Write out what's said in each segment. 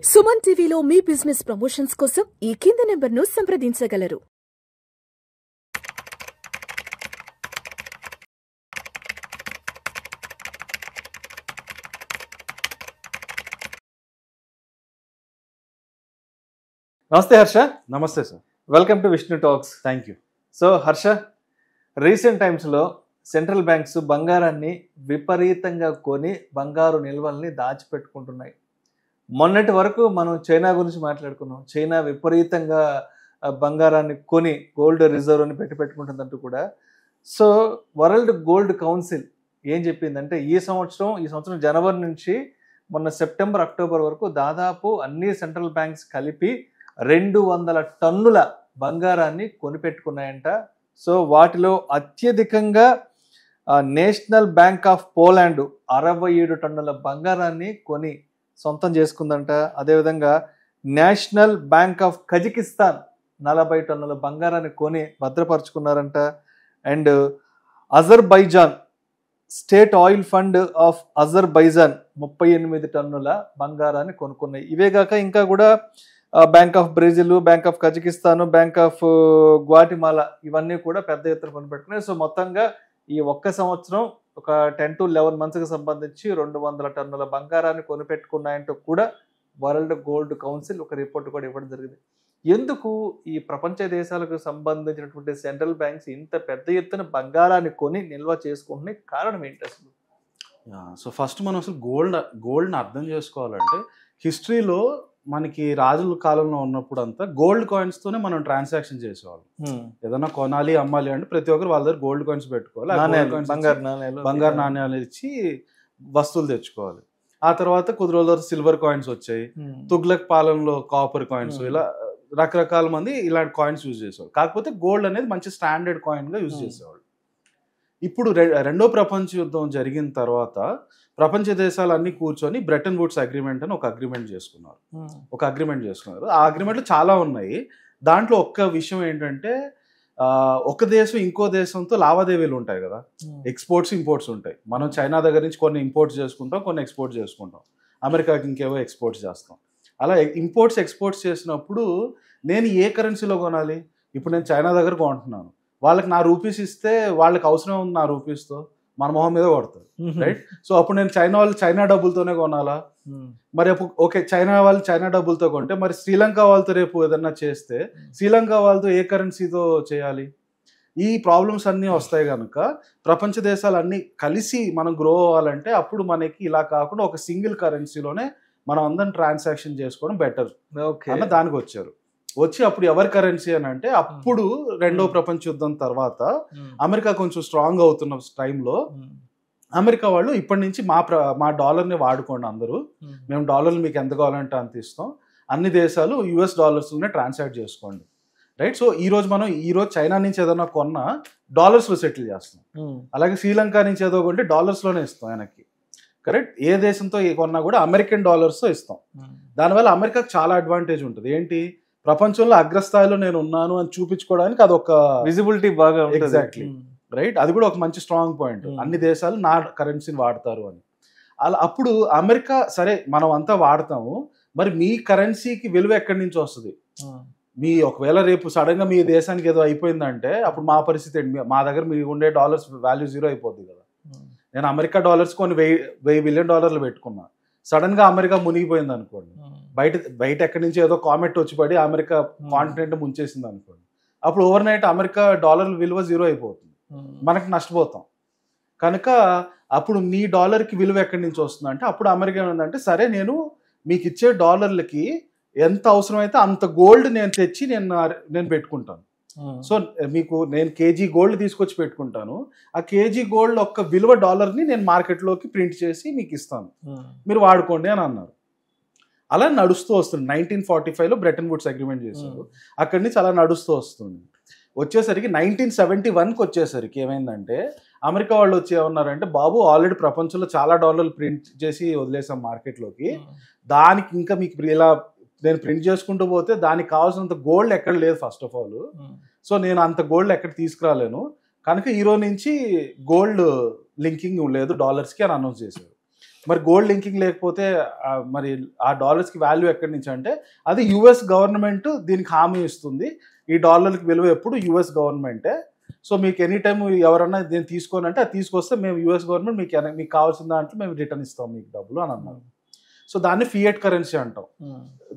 సుమన్ టీవీలో మీ business promotions కోసం ఈ కింది నెంబర్ను సంప్రదించగలరు. నమస్తే హర్ష. నమస్తే sir. Welcome to Vishnu talks. Thank you. So Harsha, recent టైమ్స్లో సెంట్రల్ బ్యాంక్స్ బంగారాన్ని విపరీతంగా కొని బంగారు నిల్వల్ని దాచిపెట్టుకుంటున్నాయి. మొన్నటి వరకు మనం చైనా గురించి మాట్లాడుకున్నాం. చైనా విపరీతంగా బంగారాన్ని కొని గోల్డ్ రిజర్వ్ని పెట్టుకుంటుందంటూ కూడా. సో వరల్డ్ గోల్డ్ కౌన్సిల్ ఏం చెప్పిందంటే ఈ సంవత్సరం జనవరి నుంచి మొన్న సెప్టెంబర్ అక్టోబర్ వరకు దాదాపు అన్ని సెంట్రల్ బ్యాంక్స్ కలిపి 200 టన్నుల బంగారాన్ని కొనిపెట్టుకున్నాయంట. సో వాటిలో అత్యధికంగా నేషనల్ బ్యాంక్ ఆఫ్ పోలాండ్ 67 టన్నుల బంగారాన్ని కొని సొంతం చేసుకుందంట. అదేవిధంగా నేషనల్ బ్యాంక్ ఆఫ్ కజకిస్తాన్ 40 టన్నుల బంగారాన్ని కొని భద్రపరుచుకున్నారంట. And Azerbaijan state oil fund of Azerbaijan 38 టన్నుల బంగారాన్ని కొనుక్కున్నాయి. ఇవేగాక ఇంకా కూడా bank of Brazil, bank of Kazakhstan, bank of Guatemala ఇవన్నీ కూడా పెద్ద ఎత్తున కొనిపెట్టుకున్నాయి. సో మొత్తంగా ఈ ఒక్క సంవత్సరం ఒక 10 to 11 monthsకి సంబంధించి 200 టన్నుల బంగారాన్ని కొనిపెట్టుకున్నాయంటూ కూడా వరల్డ్ గోల్డ్ కౌన్సిల్ ఒక రిపోర్ట్ కూడా ఇవ్వడం జరిగింది. ఎందుకు ఈ ప్రపంచ దేశాలకు సంబంధించినటువంటి సెంట్రల్ బ్యాంక్స్ ఇంత పెద్ద ఎత్తున బంగారాన్ని కొని నిల్వ చేసుకుంటున్నాయి? కారణం ఏంటి అసలు? సో ఫస్ట్ మనం అసలు గోల్డ్ని అర్థం చేసుకోవాలంటే హిస్టరీలో మనకి రాజుల కాలంలో ఉన్నప్పుడు అంతా గోల్డ్ కాయిన్స్తోనే మనం ట్రాన్సాక్షన్ చేసేవాళ్ళం. ఏదైనా కొనాలి అమ్మాలి అంటే ప్రతి ఒక్కరు వాళ్ళ దగ్గర గోల్డ్ కాయిన్స్ పెట్టుకోవాలి, బంగారు నాణ్యాలు ఇచ్చి వస్తువులు తెచ్చుకోవాలి. ఆ తర్వాత కొద్ది రోజుల తర్వాత సిల్వర్ కాయిన్స్ వచ్చాయి. తుగ్లక్ పాలనలో కాపర్ కాయిన్స్, ఇలా రకరకాల మంది ఇలాంటి కాయిన్స్ యూజ్ చేసేవాళ్ళు. కాకపోతే గోల్డ్ అనేది మంచి స్టాండర్డ్ కాయిన్గా యూజ్ చేసేవాళ్ళు. ఇప్పుడు రెండో ప్రపంచ యుద్ధం జరిగిన తర్వాత ప్రపంచ దేశాలు అన్ని కూర్చొని బ్రెటన్ వుడ్స్ అగ్రిమెంట్ అని ఒక అగ్రిమెంట్ చేసుకున్నారు. ఆ అగ్రిమెంట్లు చాలా ఉన్నాయి. దాంట్లో ఒక్క విషయం ఏంటంటే ఒక దేశం ఇంకో దేశంతో లావాదేవీలు ఉంటాయి కదా, ఎక్స్పోర్ట్స్ ఇంపోర్ట్స్ ఉంటాయి. మనం చైనా దగ్గర నుంచి కొన్ని ఇంపోర్ట్స్ చేసుకుంటాం, కొన్ని ఎక్స్పోర్ట్ చేసుకుంటాం. అమెరికాకి ఇంకేవో ఎక్స్పోర్ట్స్ చేస్తాం. అలా ఇంపోర్ట్స్ ఎక్స్పోర్ట్స్ చేసినప్పుడు నేను ఏ కరెన్సీలో కొనాలి? ఇప్పుడు నేను చైనా దగ్గర కొంటున్నాను, వాళ్ళకి నా రూపీస్ ఇస్తే వాళ్ళకి అవసరం ఉంది నా రూపీస్తో, మన మొహం మీద కొడతారు, రైట్? సో అప్పుడు నేను చైనా డబ్బులతోనే కొనాలా? మరి అప్పుడు ఓకే, చైనా వాళ్ళు చైనా డబ్బులతో కొంటే మరి శ్రీలంక వాళ్ళతో రేపు ఏదన్నా చేస్తే శ్రీలంక వాళ్ళతో ఏ కరెన్సీతో చేయాలి? ఈ ప్రాబ్లమ్స్ అన్నీ వస్తాయి కనుక ప్రపంచ దేశాలు అన్నీ కలిసి మనం గ్రో అవ్వాలంటే అప్పుడు మనకి ఇలా కాకుండా ఒక సింగిల్ కరెన్సీలోనే మనం అందరం ట్రాన్సాక్షన్ చేసుకోవడం బెటర్ అన్న దానికి వచ్చి అప్పుడు ఎవరి కరెన్సీ అని అంటే అప్పుడు రెండో ప్రపంచ యుద్ధం తర్వాత అమెరికా కొంచెం స్ట్రాంగ్ అవుతున్న టైంలో అమెరికా వాళ్ళు ఇప్పటి నుంచి మా డాలర్ని వాడుకోండి అందరూ, మేము డాలర్లు మీకు ఎంత కావాలంటే అంత ఇస్తాం, అన్ని దేశాలు US డాలర్స్లోనే ట్రాన్సాక్ట్ చేసుకోండి, రైట్? సో ఈరోజు చైనా నుంచి ఏదైనా కొన్నా డాలర్స్లో సెటిల్ చేస్తాం. అలాగే శ్రీలంక నుంచి ఏదో కొంటే డాలర్స్లోనే ఇస్తాం ఆయనకి, కరెక్ట్? ఏ దేశంతో కొన్నా కూడా అమెరికన్ డాలర్స్తో ఇస్తాం. దానివల్ల అమెరికాకు చాలా అడ్వాంటేజ్ ఉంటుంది. ఏంటి? ప్రపంచంలో అగ్రస్థాయిలో నేను ఉన్నాను అని చూపించుకోవడానికి అదొక విజిబిలిటీ బాగా. Exactly, right? అది కూడా ఒక మంచి స్ట్రాంగ్ పాయింట్. అన్ని దేశాలు నా కరెన్సీని వాడతారు అని. అలా అప్పుడు అమెరికా సరే మనం అంతా వాడతాము, మరి మీ కరెన్సీకి విలువ ఎక్కడి నుంచి వస్తుంది? ఒకవేళ రేపు సడన్ గా మీ దేశానికి ఏదో అయిపోయిందంటే అప్పుడు మా పరిస్థితి ఏంటి? మా దగ్గర మీ ఉండే డాలర్స్ వాల్యూ జీరో అయిపోద్ది కదా. నేను అమెరికా డాలర్స్ కొని $1,000 బిలియన్ పెట్టుకున్నా, సడన్ గా అమెరికా మునిగిపోయింది అనుకోండి, బయట ఎక్కడి నుంచి ఏదో కామెంట్ వచ్చి పడి అమెరికా కాంటినెంట్ ముంచేసింది అనుకోండి, అప్పుడు ఓవర్ నైట్ అమెరికా డాలర్ విలువ జీరో అయిపోతుంది, మనకి నష్టపోతాం. కనుక అప్పుడు మీ డాలర్కి విలువ ఎక్కడి నుంచి వస్తుంది అంటే అప్పుడు అమెరికా ఏంటంటే సరే నేను మీకు ఇచ్చే డాలర్లకి ఎంత అవసరమైతే అంత గోల్డ్ నేను తెచ్చి నేను పెట్టుకుంటాను. సో నేను కేజీ గోల్డ్ తీసుకొచ్చి పెట్టుకుంటాను, ఆ కేజీ గోల్డ్ ఒక్క విలువ డాలర్ని నేను మార్కెట్లోకి ప్రింట్ చేసి మీకు ఇస్తాను, మీరు వాడుకోండి అని అన్నారు. అలా నడుస్తూ వస్తుంది. 1945లో బ్రెటన్ వుడ్స్ అగ్రిమెంట్ చేశారు. అక్కడి నుంచి అలా నడుస్తూ వస్తుంది. వచ్చేసరికి 1971కి వచ్చేసరికి ఏమైందంటే అమెరికా వాళ్ళు వచ్చి ఏమన్నారంటే, బాబు ఆల్రెడీ ప్రపంచంలో చాలా డాలర్లు ప్రింట్ చేసి వదిలేసాం మార్కెట్లోకి, దానికి ఇంకా మీకు ఇలా నేను ప్రింట్ చేసుకుంటూ పోతే దానికి కావాల్సినంత గోల్డ్ ఎక్కడ లేదు ఫస్ట్ ఆఫ్ ఆల్. సో నేను అంత గోల్డ్ ఎక్కడ తీసుకురాలేను, కనుక ఈరోజు నుంచి గోల్డ్ లింకింగ్ లేదు డాలర్స్కి అని అనౌన్స్ చేశారు. మరి గోల్డ్ లింకింగ్ లేకపోతే మరి ఆ డాలర్స్కి వాల్యూ ఎక్కడి నుంచి అంటే అది యుఎస్ గవర్నమెంట్ దీనికి హామీ ఇస్తుంది, ఈ డాలర్కి విలువ ఎప్పుడు యుఎస్ గవర్నమెంటే. సో మీకు ఎనీ టైం ఎవరన్నా దీన్ని తీసుకోని అంటే అది తీసుకొస్తే మేము యుఎస్ గవర్నమెంట్ మీకు కావాల్సిన దాంట్లో మేము రిటర్న్ ఇస్తాం మీకు డబ్బులు అని అన్నారు. సో దాన్ని ఫియట్ కరెన్సీ అంటాం.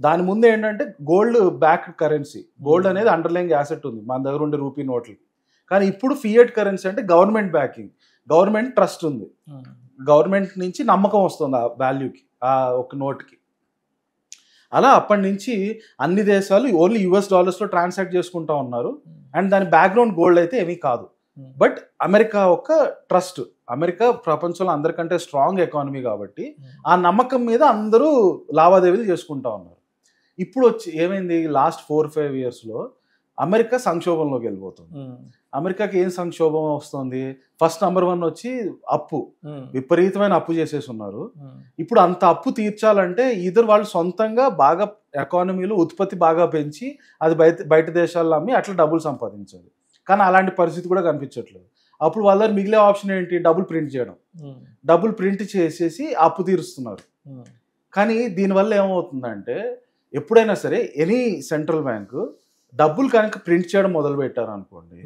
దాని ముందు ఏంటంటే గోల్డ్ బ్యాక్ కరెన్సీ. గోల్డ్ అనేది అండర్లైయింగ్ యాసెట్ ఉంది మన దగ్గర ఉండే రూపీ నోట్లకి. కానీ ఇప్పుడు ఫియట్ కరెన్సీ అంటే గవర్నమెంట్ బ్యాకింగ్, గవర్నమెంట్ ట్రస్ట్ ఉంది, గవర్నమెంట్ నుంచి నమ్మకం వస్తుంది ఆ వాల్యూకి, ఆ ఒక నోట్కి. అలా అప్పటి నుంచి అన్ని దేశాలు ఓన్లీ యుఎస్ డాలర్స్లో ట్రాన్సాక్ట్ చేసుకుంటా ఉన్నారు. అండ్ దాని బ్యాక్గ్రౌండ్ గోల్డ్ అయితే ఏమీ కాదు. బట్ అమెరికా ఒక ట్రస్ట్, అమెరికా ప్రపంచంలో అందరికంటే స్ట్రాంగ్ ఎకానమీ కాబట్టి ఆ నమ్మకం మీద అందరూ లావాదేవీలు చేసుకుంటా ఉన్నారు. ఇప్పుడు వచ్చి ఏమైంది, లాస్ట్ 4-5 yearsలో అమెరికా సంక్షోభంలోకి వెళ్ళిపోతుంది. అమెరికాకి ఏం సంక్షోభం వస్తుంది, ఫస్ట్ నెంబర్ 1 వచ్చి అప్పు, విపరీతమైన అప్పు చేసేసి ఉన్నారు. ఇప్పుడు అంత అప్పు తీర్చాలంటే ఇద్దరు వాళ్ళు సొంతంగా బాగా ఎకానమీలో ఉత్పత్తి బాగా పెంచి అది బయట దేశాల్లో అమ్మి అట్లా డబ్బులు సంపాదించాలి. కానీ అలాంటి పరిస్థితి కూడా కనిపించట్లేదు. అప్పుడు వాళ్ళ దగ్గర మిగిలే ఆప్షన్ ఏంటి, డబ్బులు ప్రింట్ చేయడం. డబ్బులు ప్రింట్ చేసేసి అప్పు తీరుస్తున్నారు. కానీ దీనివల్ల ఏమవుతుందంటే ఎప్పుడైనా సరే ఎనీ సెంట్రల్ బ్యాంకు డబ్బులు కనుక ప్రింట్ చేయడం మొదలు పెట్టారు అనుకోండి,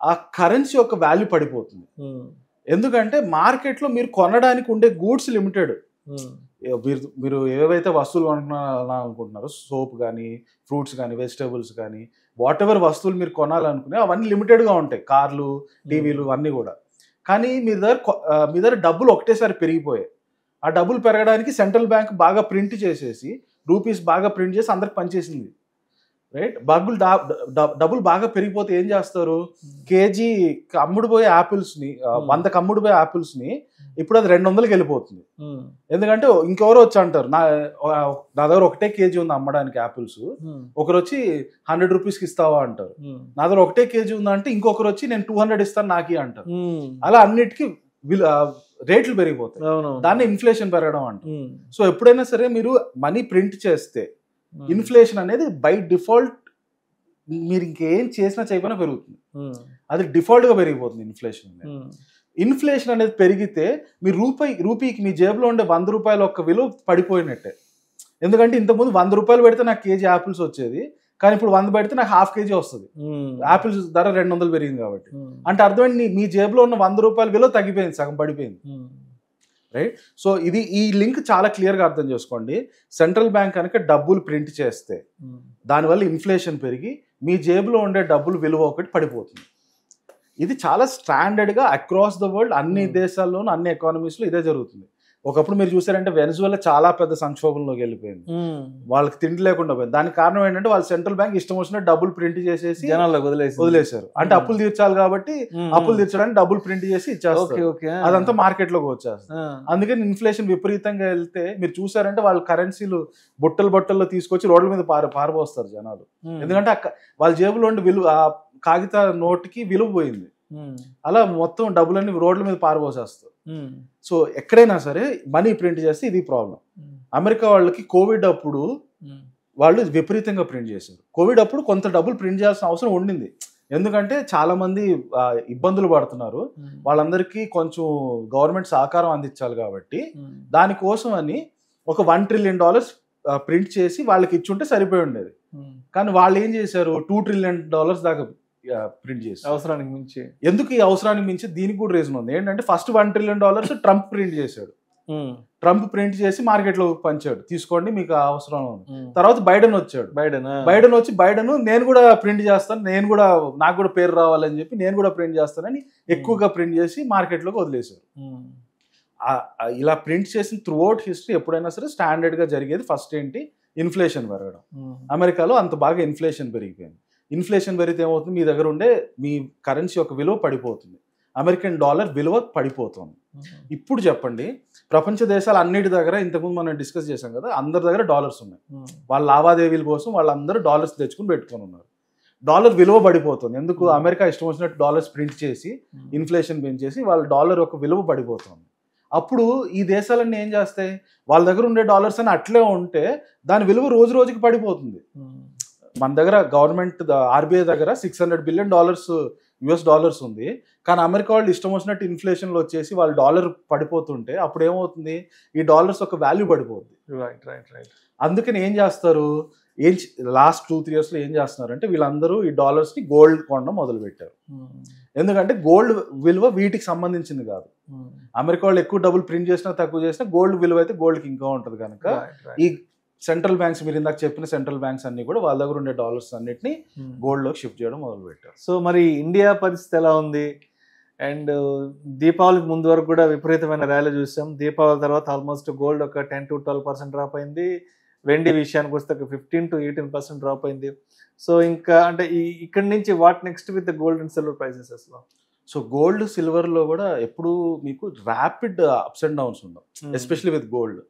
ఆ కరెన్సీ యొక్క వాల్యూ పడిపోతుంది. ఎందుకంటే మార్కెట్లో మీరు కొనడానికి ఉండే గూడ్స్ లిమిటెడ్. మీరు ఏవైతే వస్తువులు కొనాలనుకుంటున్నారో, సోప్ కానీ, ఫ్రూట్స్ కానీ, వెజిటేబుల్స్ కానీ, వాట్ ఎవర్ వస్తువులు మీరు కొనాలనుకునే అవన్నీ లిమిటెడ్గా ఉంటాయి, కార్లు, టీవీలు అన్నీ కూడా. కానీ మీ దగ్గర డబ్బులు ఒకటేసారి పెరిగిపోయాయి. ఆ డబ్బులు పెరగడానికి సెంట్రల్ బ్యాంక్ బాగా ప్రింట్ చేసేసి, రూపీస్ బాగా ప్రింట్ చేసి అందరికి పనిచేసింది, రైట్. డబ్బులు బాగా పెరిగిపోతే ఏం చేస్తారు, కేజీ అమ్ముడుపోయే యాపిల్స్ని 100కి అమ్ముడుపోయే యాపిల్స్ని ఇప్పుడు అది 200కి వెళ్ళిపోతుంది. ఎందుకంటే ఇంకెవరో వచ్చి అంటారు నా దగ్గర ఒకటే కేజీ ఉంది అమ్మడానికి యాపిల్స్, ఒకరు వచ్చి 100 రూపీస్కి ఇస్తావా అంటారు. నా దగ్గర ఒకటే కేజీ ఉందంటే ఇంకొకరు వచ్చి నేను 200 ఇస్తాను నాకి అంటారు. అలా అన్నిటికీ రేట్లు పెరిగిపోతాయి. దాన్ని ఇన్ఫ్లేషన్ పెరగడం అంటారు. సో ఎప్పుడైనా సరే మీరు మనీ ప్రింట్ చేస్తే ఇన్ఫ్లేషన్ అనేది బై డిఫాల్ట్ మీరు ఇంకేం చేసినా చేయకపోయినా పెరుగుతుంది. అది డిఫాల్ట్గా పెరిగిపోతుంది ఇన్ఫ్లేషన్ అనేది. ఇన్ఫ్లేషన్ అనేది పెరిగితే మీ రూపీకి మీ జేబులో ఉండే 100 రూపాయల ఒక్క విలువ పడిపోయినట్టే. ఎందుకంటే ఇంతకుముందు 100 రూపాయలు పెడితే నాకు కేజీ యాపిల్స్ వచ్చేది, కానీ ఇప్పుడు 100 పెడితే నాకు ½ కేజీ వస్తుంది. యాపిల్స్ ధర 200 పెరిగింది కాబట్టి. అంటే అర్థమైంది మీ జేబులో ఉన్న 100 రూపాయల విలువ తగ్గిపోయింది, సగం పడిపోయింది, రైట్. సో ఇది ఈ లింక్ చాలా క్లియర్గా అర్థం చేసుకోండి. సెంట్రల్ బ్యాంక్ కనుక డబ్బులు ప్రింట్ చేస్తే దానివల్ల ఇన్ఫ్లేషన్ పెరిగి మీ జేబులో ఉండే డబ్బులు విలువ ఒకటి పడిపోతుంది. ఇది చాలా స్టాండర్డ్గా అక్రాస్ ద వరల్డ్ అన్ని దేశాల్లోనూ అన్ని ఎకానమీస్లో ఇదే జరుగుతుంది. ఒకప్పుడు మీరు చూసారంటే వెనజువెలా చాలా పెద్ద సంక్షోభంలోకి వెళ్ళిపోయింది, వాళ్ళకి తిండి లేకుండా పోయింది. దానికి కారణం ఏంటంటే వాళ్ళు సెంట్రల్ బ్యాంక్ ఇష్టం వచ్చిన డబ్బులు ప్రింట్ చేసేసి జనాలకు వదిలేశారు. అంటే అప్పులు తీర్చాలి కాబట్టి అప్పులు తీర్చడానికి డబ్బులు ప్రింట్ చేసి ఇచ్చేస్తారు, అదంతా మార్కెట్ లోకి వచ్చేస్తుంది. అందుకని ఇన్ఫ్లేషన్ విపరీతంగా వెళ్తే మీరు చూసారంటే వాళ్ళ కరెన్సీలు బుట్టల్లో తీసుకొచ్చి రోడ్ల మీద పారబోస్తారు జనాలు. ఎందుకంటే వాళ్ళ జేబులో ఉండి విలువ కాగిత నోటుకి విలువ పోయింది. అలా మొత్తం డబ్బులన్నీ రోడ్ల మీద పారబోసేస్తారు. సో ఎక్కడైనా సరే మనీ ప్రింట్ చేస్తే ఇది ప్రాబ్లం. అమెరికా వాళ్ళకి కోవిడ్ అప్పుడు వాళ్ళు విపరీతంగా ప్రింట్ చేశారు. కోవిడ్ అప్పుడు కొంత డబ్బులు ప్రింట్ చేయాల్సిన అవసరం ఉండింది, ఎందుకంటే చాలా మంది ఇబ్బందులు పడుతున్నారు, వాళ్ళందరికీ కొంచెం గవర్నమెంట్ సహకారం అందించాలి కాబట్టి. దానికోసం అని ఒక $1 trillion ప్రింట్ చేసి వాళ్ళకి ఇచ్చుంటే సరిపోయి ఉండేది. కానీ వాళ్ళు ఏం చేశారు, $2 trillion దాకా ప్రింట్ చేసి అవసరానికి మించి. ఎందుకు ఈ అవసరానికి మించి, దీనికి కూడా రీజన్ ఉంది. ఏంటంటే ఫస్ట్ $1 trillion ట్రంప్ ప్రింట్ చేశాడు. ట్రంప్ ప్రింట్ చేసి మార్కెట్ లో పంచాడు, తీసుకోండి మీకు అవసరం ఉంది. తర్వాత బైడెన్ వచ్చాడు. బైడెన్ నేను కూడా ప్రింట్ చేస్తాను, నాకు కూడా పేరు రావాలని చెప్పి నేను కూడా ప్రింట్ చేస్తానని ఎక్కువగా ప్రింట్ చేసి మార్కెట్ లోకి వదిలేశారు. ఇలా ప్రింట్ చేసిన త్రూ అవుట్ హిస్టరీ ఎప్పుడైనా సరే స్టాండర్డ్ గా జరిగేది ఫస్ట్ ఏంటి, ఇన్ఫ్లేషన్ పెరగడం. అమెరికాలో అంత బాగా ఇన్ఫ్లేషన్ పెరిగిపోయింది. ఇన్ఫ్లేషన్ పెరిగితే ఏమవుతుంది, మీ దగ్గర ఉండే మీ కరెన్సీ యొక్క విలువ పడిపోతుంది, అమెరికన్ డాలర్ విలువ పడిపోతుంది. ఇప్పుడు చెప్పండి, ప్రపంచ దేశాలు అన్నిటి దగ్గర ఇంతకుముందు మనం డిస్కస్ చేసాం కదా, అందరి దగ్గర డాలర్స్ ఉన్నాయి. వాళ్ళ లావాదేవీల కోసం వాళ్ళందరూ డాలర్స్ తెచ్చుకుని పెట్టుకొని ఉన్నారు. డాలర్ విలువ పడిపోతుంది. ఎందుకు, అమెరికా ఇష్టం వచ్చినట్టు డాలర్స్ ప్రింట్ చేసి ఇన్ఫ్లేషన్ పెంచేసి వాళ్ళ డాలర్ యొక్క విలువ పడిపోతుంది. అప్పుడు ఈ దేశాలన్నీ ఏం చేస్తాయి, వాళ్ళ దగ్గర ఉండే డాలర్స్ అని అట్లే ఉంటే దాని విలువ రోజు రోజుకి పడిపోతుంది. మన దగ్గర గవర్నమెంట్ ఆర్బీఐ దగ్గర $600 బిలియన్ US ఉంది, కానీ అమెరికా వాళ్ళు ఇష్టం వచ్చినట్టు ఇన్ఫ్లేషన్లో వచ్చేసి వాళ్ళు డాలర్ పడిపోతుంటే అప్పుడు ఏమవుతుంది, ఈ డాలర్స్ ఒక వాల్యూ పడిపోతుంది. అందుకని ఏం చేస్తారు, లాస్ట్ 2-3 yearsలో ఏం చేస్తున్నారంటే వీళ్ళందరూ ఈ డాలర్స్ని గోల్డ్ కొనడం మొదలుపెట్టారు. ఎందుకంటే గోల్డ్ విలువ వీటికి సంబంధించింది కాదు. అమెరికా వాళ్ళు ఎక్కువ డబ్బులు ప్రింట్ చేసినా తక్కువ చేసినా గోల్డ్ విలువ అయితే గోల్డ్కి ఇంకా ఉంటుంది కనుక ఈ సెంట్రల్ బ్యాంక్స్, మీరు ఇందాక చెప్పిన సెంట్రల్ బ్యాంక్స్ అన్ని కూడా వాళ్ళ దగ్గర ఉండే డాలర్స్ అన్నిటిని గోల్డ్లోకి షిఫ్ట్ చేయడం మొదలు పెట్టారు. సో మరి ఇండియా పరిస్థితి ఎలా ఉంది? అండ్ దీపావళికి ముందు వరకు కూడా విపరీతమైన ర్యాలీ చూసాం. దీపావళి తర్వాత ఆల్మోస్ట్ గోల్డ్ ఒక 10-12% డ్రాప్ అయింది. వెండి విషయానికి వస్తే ఒక 15-18% డ్రాప్ అయింది. సో ఇంకా అంటే ఇక్కడి నుంచి what next with gold and silver prices అసలు? సో గోల్డ్ సిల్వర్లో కూడా ఎప్పుడు మీకు ర్యాపిడ్ అప్స్ అండ్ డౌన్స్ ఉండవు, ఎస్పెషలీ విత్ గోల్డ్.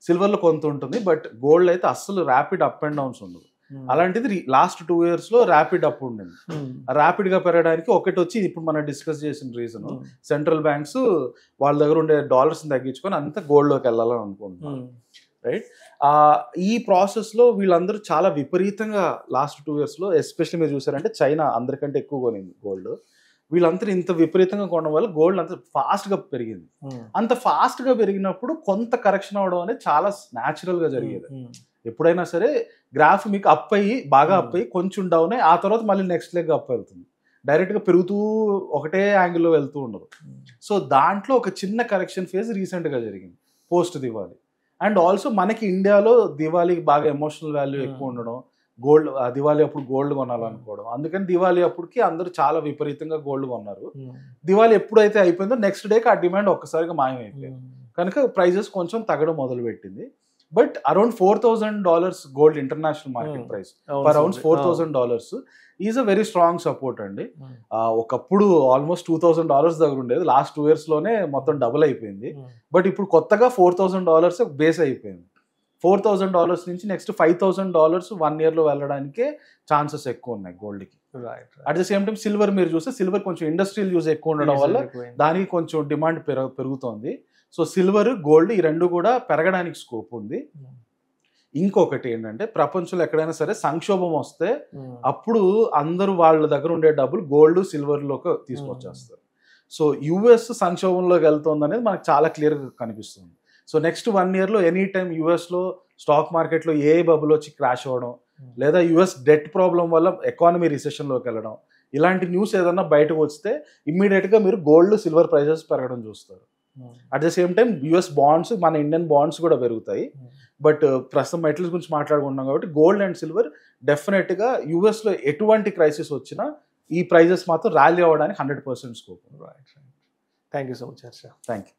సిల్వర్లో కొంత ఉంటుంది, బట్ గోల్డ్ అయితే అస్సలు ర్యాపిడ్ అప్ అండ్ డౌన్స్ ఉండదు. అలాంటిది లాస్ట్ 2 yearsలో ర్యాపిడ్ అప్ ఉండింది. ర్యాపిడ్ గా పెరగడానికి ఒకటి వచ్చి ఇప్పుడు మనం డిస్కస్ చేసిన రీజన్, సెంట్రల్ బ్యాంక్స్ వాళ్ళ దగ్గర ఉండే డాలర్స్ తగ్గించుకొని అంతా గోల్డ్లోకి వెళ్ళాలని అనుకుంటున్నాం, రైట్? ఈ ప్రాసెస్లో వీళ్ళందరూ చాలా విపరీతంగా లాస్ట్ 2 yearsలో ఎస్పెషల్లీ మీరు చూసారంటే చైనా అందరికంటే ఎక్కువ కొనింది గోల్డ్. వీళ్ళందరూ ఇంత విపరీతంగా కొనడం వల్ల గోల్డ్ అంత ఫాస్ట్గా పెరిగింది. అంత ఫాస్ట్గా పెరిగినప్పుడు కొంత కరెక్షన్ అవడం అనేది చాలా న్యాచురల్గా జరిగేది. ఎప్పుడైనా సరే గ్రాఫ్ మీకు అప్ అయ్యి బాగా అప్ అయ్యి కొంచెం డౌన్ అయ్యి ఆ తర్వాత మళ్ళీ నెక్స్ట్ లెగ్ అప్ వెళ్తుంది, డైరెక్ట్గా పెరుగుతూ ఒకటే యాంగిల్లో వెళ్తూ ఉండదు. సో దాంట్లో ఒక చిన్న కరెక్షన్ ఫేజ్ రీసెంట్గా జరిగింది పోస్ట్ దివాళీ. అండ్ ఆల్సో మనకి ఇండియాలో దివాళీకి బాగా ఎమోషనల్ వాల్యూ ఎక్కువ ఉండడం, గోల్డ్ దివాళీ అప్పుడు గోల్డ్ కొనాలనుకోవడం, అందుకని దివాళీ అప్పటికి అందరూ చాలా విపరీతంగా గోల్డ్ కొన్నారు. దివాళీ ఎప్పుడైతే అయిపోయిందో నెక్స్ట్ డేకి ఆ డిమాండ్ ఒక్కసారిగా మాయమైపోయింది కనుక ప్రైజెస్ కొంచెం తగ్గడం మొదలుపెట్టింది. But around $4,000 gold international market price per అవున్స్ $4,000 is a very strong support అండి. ఒకప్పుడు ఆల్మోస్ట్ $2,000 దగ్గర ఉండేది, లాస్ట్ 2 yearsలోనే మొత్తం డబుల్ అయిపోయింది. బట్ ఇప్పుడు కొత్తగా $4,000 బేస్ అయిపోయింది. $4,000 నుంచి నెక్స్ట్ $5,000 1 yearలో వెళ్ళడానికే ఛాన్సెస్ ఎక్కువ ఉన్నాయి గోల్డ్కి. At the same time silver మీరు చూస్తే సిల్వర్ కొంచెం ఇండస్ట్రియల్ యూజ్ ఎక్కువ ఉండడం వల్ల దానికి కొంచెం డిమాండ్ పెరుగుతోంది. సో సిల్వర్ గోల్డ్ ఈ రెండు కూడా పెరగడానికి స్కోప్ ఉంది. ఇంకొకటి ఏంటంటే ప్రపంచంలో ఎక్కడైనా సరే సంక్షోభం వస్తే అప్పుడు అందరూ వాళ్ళ దగ్గర ఉండే డబ్బులు గోల్డ్ సిల్వర్లోకి తీసుకొచ్చేస్తారు. సో యుఎస్ సంక్షోభంలోకి వెళ్తుంది అనేది మనకు చాలా క్లియర్గా కనిపిస్తుంది. సో నెక్స్ట్ 1 yearలో ఎనీ టైం యుఎస్లో స్టాక్ మార్కెట్లో ఏ బబుల్ వచ్చి క్రాష్ అవ్వడం, లేదా యుఎస్ డెట్ ప్రాబ్లం వల్ల ఎకానమీ రిసెషన్లోకి వెళ్ళడం, ఇలాంటి న్యూస్ ఏదన్నా బయటకు వస్తే ఇమ్మీడియట్గా మీరు గోల్డ్ సిల్వర్ ప్రైజెస్ పెరగడం చూస్తారు. At the same time US bonds, మన ఇండియన్ బాండ్స్ కూడా పెరుగుతాయి. బట్ ప్రస్తుతం మెటల్స్ గురించి మాట్లాడుకుంటున్నాం కాబట్టి గోల్డ్ అండ్ సిల్వర్ డెఫినెట్గా యుఎస్లో ఎటువంటి క్రైసిస్ వచ్చినా ఈ ప్రైజెస్ మాత్రం ర్యాలీ అవ్వడానికి 100% scope. Thank you so much Harsha. Thank you.